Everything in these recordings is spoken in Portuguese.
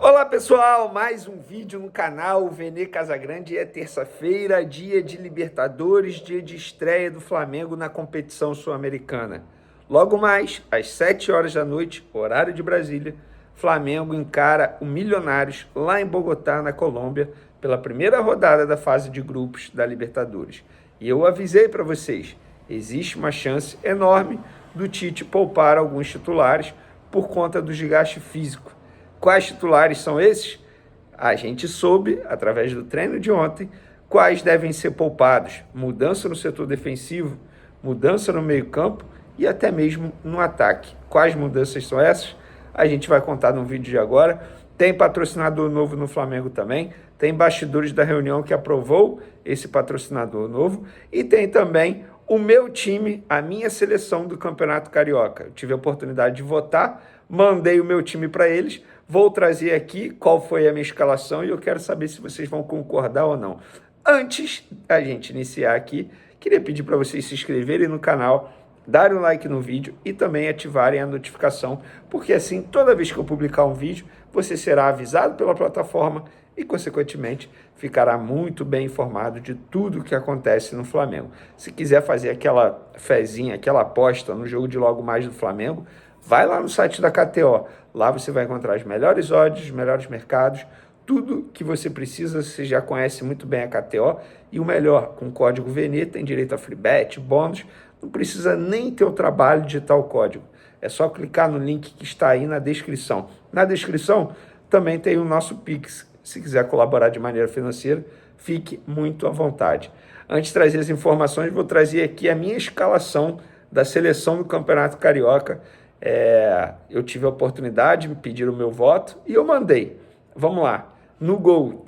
Olá pessoal, mais um vídeo no canal Vene Casagrande. É terça-feira, dia de Libertadores, dia de estreia do Flamengo na competição sul-americana. Logo mais, às 7 horas da noite, horário de Brasília, Flamengo encara o Milionários lá em Bogotá, na Colômbia, pela primeira rodada da fase de grupos da Libertadores. E eu avisei para vocês, existe uma chance enorme do Tite poupar alguns titulares por conta do desgaste físico. Quais titulares são esses? A gente soube, através do treino de ontem, quais devem ser poupados. Mudança no setor defensivo, mudança no meio-campo e até mesmo no ataque. Quais mudanças são essas? A gente vai contar no vídeo de agora. Tem patrocinador novo no Flamengo também. Tem bastidores da reunião que aprovou esse patrocinador novo. E tem também o meu time, a minha seleção do Campeonato Carioca. Eu tive a oportunidade de votar, mandei o meu time para eles. Vou trazer aqui qual foi a minha escalação e eu quero saber se vocês vão concordar ou não. Antes da gente iniciar aqui, queria pedir para vocês se inscreverem no canal, darem um like no vídeo e também ativarem a notificação, porque assim, toda vez que eu publicar um vídeo, você será avisado pela plataforma e, consequentemente, ficará muito bem informado de tudo o que acontece no Flamengo. Se quiser fazer aquela fezinha, aquela aposta no jogo de logo mais do Flamengo, vai lá no site da KTO, lá você vai encontrar os melhores odds, os melhores mercados, tudo que você precisa, você já conhece muito bem a KTO, e o melhor, com o código VENE, tem direito a free bet, bônus, não precisa nem ter o trabalho de digitar o código, é só clicar no link que está aí na descrição. Na descrição também tem o nosso Pix, se quiser colaborar de maneira financeira, fique muito à vontade. Antes de trazer as informações, vou trazer aqui a minha escalação da seleção do Campeonato Carioca. Eu tive a oportunidade, me pediram o meu voto e eu mandei. Vamos lá. No gol,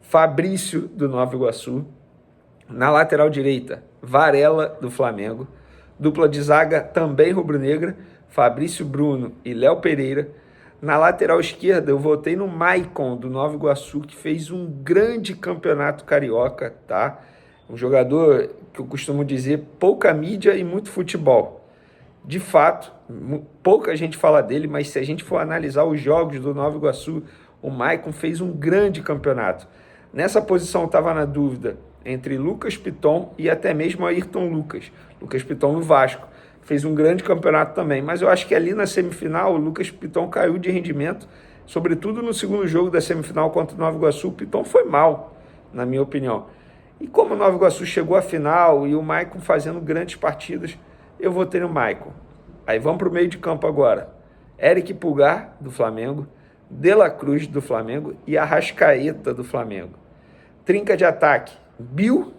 Fabrício do Nova Iguaçu. Na lateral direita, Varela do Flamengo. Dupla de zaga também rubro-negra, Fabrício Bruno e Léo Pereira. Na lateral esquerda, eu votei no Maicon do Nova Iguaçu, que fez um grande campeonato carioca, tá? Um jogador que eu costumo dizer pouca mídia e muito futebol. De fato, pouca gente fala dele, mas se a gente for analisar os jogos do Nova Iguaçu, o Maicon fez um grande campeonato. Nessa posição estava na dúvida entre Lucas Piton e até mesmo Ayrton Lucas. Lucas Piton no Vasco, fez um grande campeonato também, mas eu acho que ali na semifinal o Lucas Piton caiu de rendimento, sobretudo no segundo jogo da semifinal contra o Nova Iguaçu. O Piton foi mal, na minha opinião. E como o Nova Iguaçu chegou à final e o Maicon fazendo grandes partidas, eu votei no Maicon. Aí vamos para o meio de campo agora. Eric Pulgar, do Flamengo, De La Cruz, do Flamengo e Arrascaeta, do Flamengo. Trinca de ataque, Bill,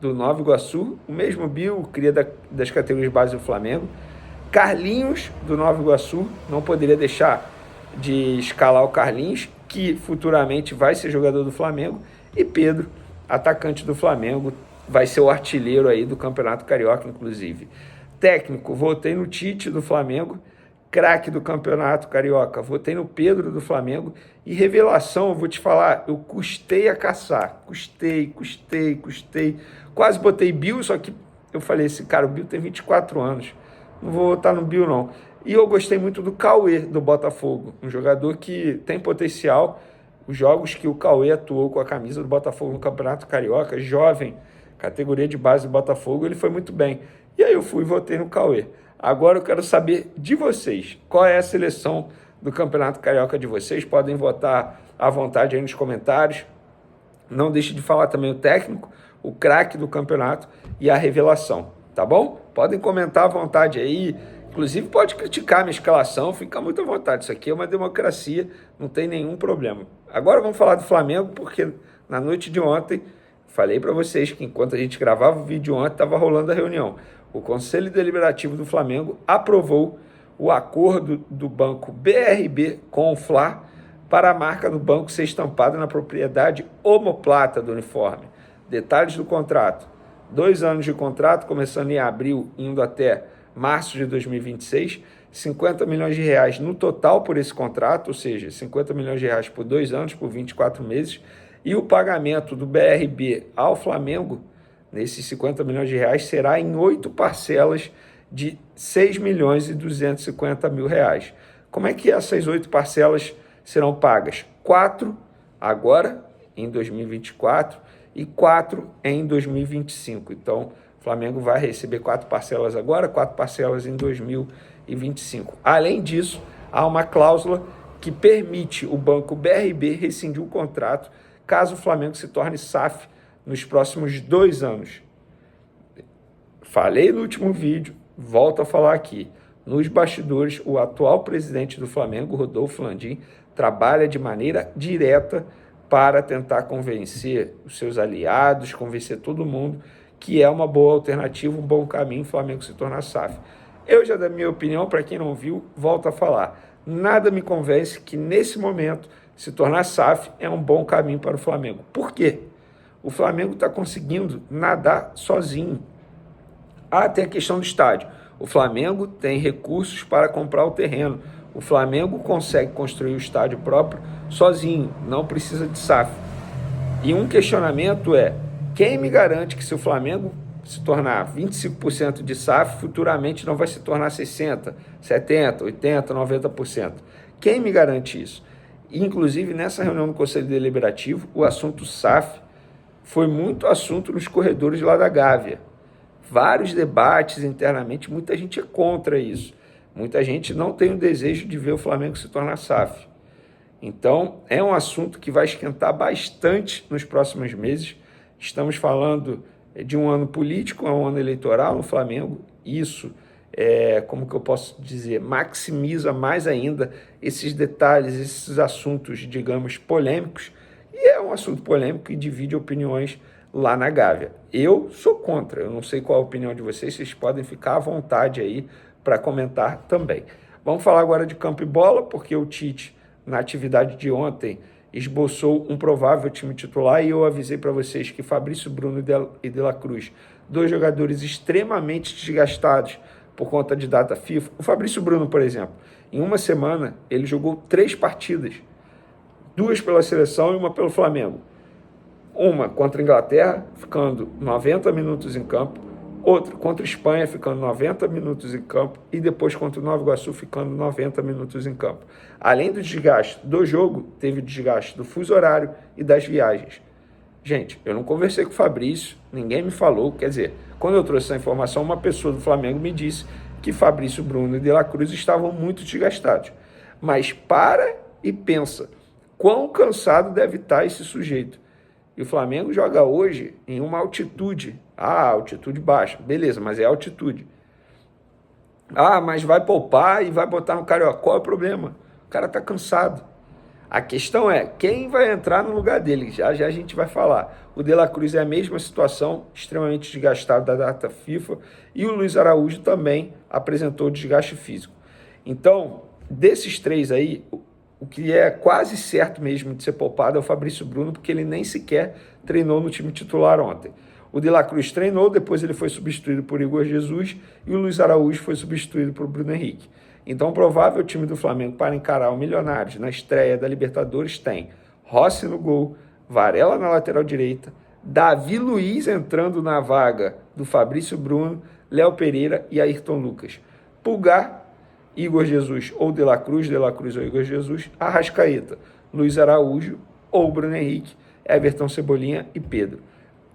do Nova Iguaçu, o mesmo Bill, cria das categorias base do Flamengo. Carlinhos, do Nova Iguaçu, não poderia deixar de escalar o Carlinhos, que futuramente vai ser jogador do Flamengo. E Pedro, atacante do Flamengo, vai ser o artilheiro aí do Campeonato Carioca, inclusive. Técnico, votei no Tite do Flamengo. Craque do Campeonato Carioca, votei no Pedro do Flamengo. E revelação, eu vou te falar, eu custei a caçar. Custei. Quase botei Bill, só que eu falei assim, cara, o Bill tem 24 anos. Não vou votar no Bill, não. E eu gostei muito do Cauê, do Botafogo. Um jogador que tem potencial. Os jogos que o Cauê atuou com a camisa do Botafogo no Campeonato Carioca, jovem, categoria de base do Botafogo, ele foi muito bem. E aí eu fui e votei no Cauê. Agora eu quero saber de vocês, qual é a seleção do Campeonato Carioca de vocês? Podem votar à vontade aí nos comentários. Não deixe de falar também o técnico, o craque do campeonato e a revelação, tá bom? Podem comentar à vontade aí. Inclusive pode criticar a minha escalação, fica muito à vontade. Isso aqui é uma democracia, não tem nenhum problema. Agora vamos falar do Flamengo, porque na noite de ontem, falei para vocês que enquanto a gente gravava o vídeo ontem, estava rolando a reunião. O Conselho Deliberativo do Flamengo aprovou o acordo do banco BRB com o Fla para a marca do banco ser estampada na propriedade omoplata do uniforme. Detalhes do contrato: 2 anos de contrato, começando em abril, indo até março de 2026, 50 milhões de reais no total por esse contrato, ou seja, 50 milhões de reais por 2 anos, por 24 meses, e o pagamento do BRB ao Flamengo, nesses 50 milhões de reais, será em 8 parcelas de 6 milhões e 250 mil reais. Como é que essas 8 parcelas serão pagas 4 agora, em 2024, e 4 em 2025. Então, o Flamengo vai receber 4 parcelas agora, 4 parcelas em 2025. Além disso, há uma cláusula que permite o banco BRB rescindir o contrato caso o Flamengo se torne SAF nos próximos 2 anos. Falei no último vídeo, volto a falar aqui. Nos bastidores, o atual presidente do Flamengo, Rodolfo Landim, trabalha de maneira direta para tentar convencer os seus aliados, convencer todo mundo que é uma boa alternativa, um bom caminho o Flamengo se tornar SAF. Eu já dei minha opinião, para quem não viu, volto a falar. Nada me convence que nesse momento se tornar SAF é um bom caminho para o Flamengo. Por quê? O Flamengo está conseguindo nadar sozinho. Tem a questão do estádio. O Flamengo tem recursos para comprar o terreno. O Flamengo consegue construir o estádio próprio sozinho, não precisa de SAF. E um questionamento é, quem me garante que se o Flamengo se tornar 25% de SAF, futuramente não vai se tornar 60%, 70%, 80%, 90%? Quem me garante isso? Inclusive, nessa reunião do Conselho Deliberativo, o assunto SAF foi muito assunto nos corredores lá da Gávea. Vários debates internamente, muita gente é contra isso. Muita gente não tem o desejo de ver o Flamengo se tornar SAF. Então, é um assunto que vai esquentar bastante nos próximos meses. Estamos falando de um ano político, um ano eleitoral no Flamengo. Isso, como que eu posso dizer, maximiza mais ainda esses detalhes, esses assuntos, digamos, polêmicos. E é um assunto polêmico que divide opiniões lá na Gávea. Eu sou contra, eu não sei qual a opinião de vocês podem ficar à vontade aí para comentar também. Vamos falar agora de campo e bola, porque o Tite, na atividade de ontem, esboçou um provável time titular e eu avisei para vocês que Fabrício Bruno e De La Cruz, 2 jogadores extremamente desgastados por conta de data FIFA. O Fabrício Bruno, por exemplo, em uma semana ele jogou 3 partidas, 2 pela seleção e 1 pelo Flamengo. Uma contra a Inglaterra, ficando 90 minutos em campo, outra contra a Espanha, ficando 90 minutos em campo, e depois contra o Nova Iguaçu, ficando 90 minutos em campo. Além do desgaste do jogo, teve o desgaste do fuso horário e das viagens. Gente, eu não conversei com o Fabrício, ninguém me falou, quer dizer, quando eu trouxe essa informação, uma pessoa do Flamengo me disse que Fabrício, Bruno e De La Cruz estavam muito desgastados. Mas para e pensa, quão cansado deve estar esse sujeito. E o Flamengo joga hoje em uma altitude. Altitude baixa. Beleza, mas é altitude. Mas vai poupar e vai botar no Carioca. Qual é o problema? O cara tá cansado. A questão é, quem vai entrar no lugar dele? Já a gente vai falar. O De La Cruz é a mesma situação, extremamente desgastado da data FIFA. E o Luiz Araújo também apresentou desgaste físico. Então, desses 3 aí, o que é quase certo mesmo de ser poupado é o Fabrício Bruno, porque ele nem sequer treinou no time titular ontem. O De La Cruz treinou, depois ele foi substituído por Igor Jesus e o Luiz Araújo foi substituído por Bruno Henrique. Então, o provável time do Flamengo para encarar o Milionários na estreia da Libertadores tem Rossi no gol, Varela na lateral direita, Davi Luiz entrando na vaga do Fabrício Bruno, Léo Pereira e Ayrton Lucas. Pulgar, Igor Jesus ou De La Cruz ou Igor Jesus, Arrascaeta, Luiz Araújo ou Bruno Henrique, Everton, Cebolinha e Pedro.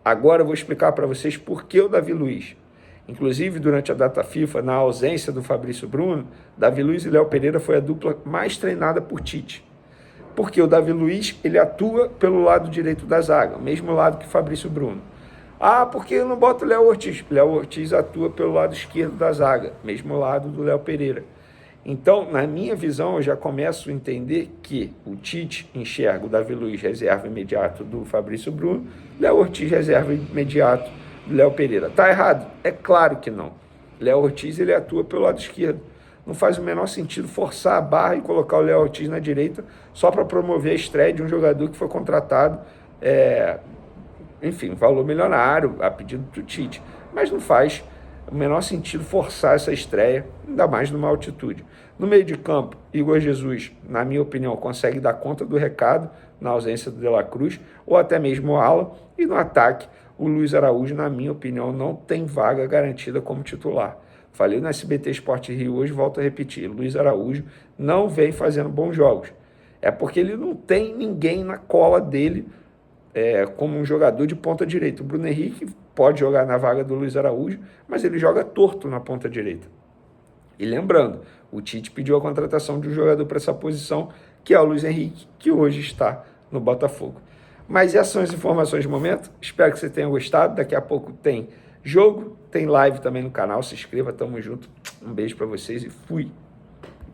Agora eu vou explicar para vocês por que o Davi Luiz. Inclusive, durante a data FIFA, na ausência do Fabrício Bruno, Davi Luiz e Léo Pereira foi a dupla mais treinada por Tite. Porque o Davi Luiz, ele atua pelo lado direito da zaga, o mesmo lado que Fabrício Bruno. Porque eu não boto o Léo Ortiz? Léo Ortiz atua pelo lado esquerdo da zaga, mesmo lado do Léo Pereira. Então, na minha visão, eu já começo a entender que o Tite enxerga o Davi Luiz reserva imediato do Fabrício Bruno, Léo Ortiz reserva imediato do Léo Pereira. Tá errado? É claro que não. Léo Ortiz, ele atua pelo lado esquerdo. Não faz o menor sentido forçar a barra e colocar o Léo Ortiz na direita só para promover a estreia de um jogador que foi contratado, valor milionário, a pedido do Tite. Mas não faz o menor sentido forçar essa estreia, ainda mais numa altitude. No meio de campo, Igor Jesus, na minha opinião, consegue dar conta do recado na ausência do De La Cruz, ou até mesmo o ala, e no ataque, o Luiz Araújo, na minha opinião, não tem vaga garantida como titular. Falei no SBT Sport Rio hoje, volto a repetir, Luiz Araújo não vem fazendo bons jogos. É porque ele não tem ninguém na cola dele como um jogador de ponta direita. O Bruno Henrique pode jogar na vaga do Luiz Araújo, mas ele joga torto na ponta direita. E lembrando, o Tite pediu a contratação de um jogador para essa posição, que é o Luiz Henrique, que hoje está no Botafogo. Mas essas são as informações de momento. Espero que você tenha gostado. Daqui a pouco tem jogo, tem live também no canal. Se inscreva, tamo junto. Um beijo para vocês e fui!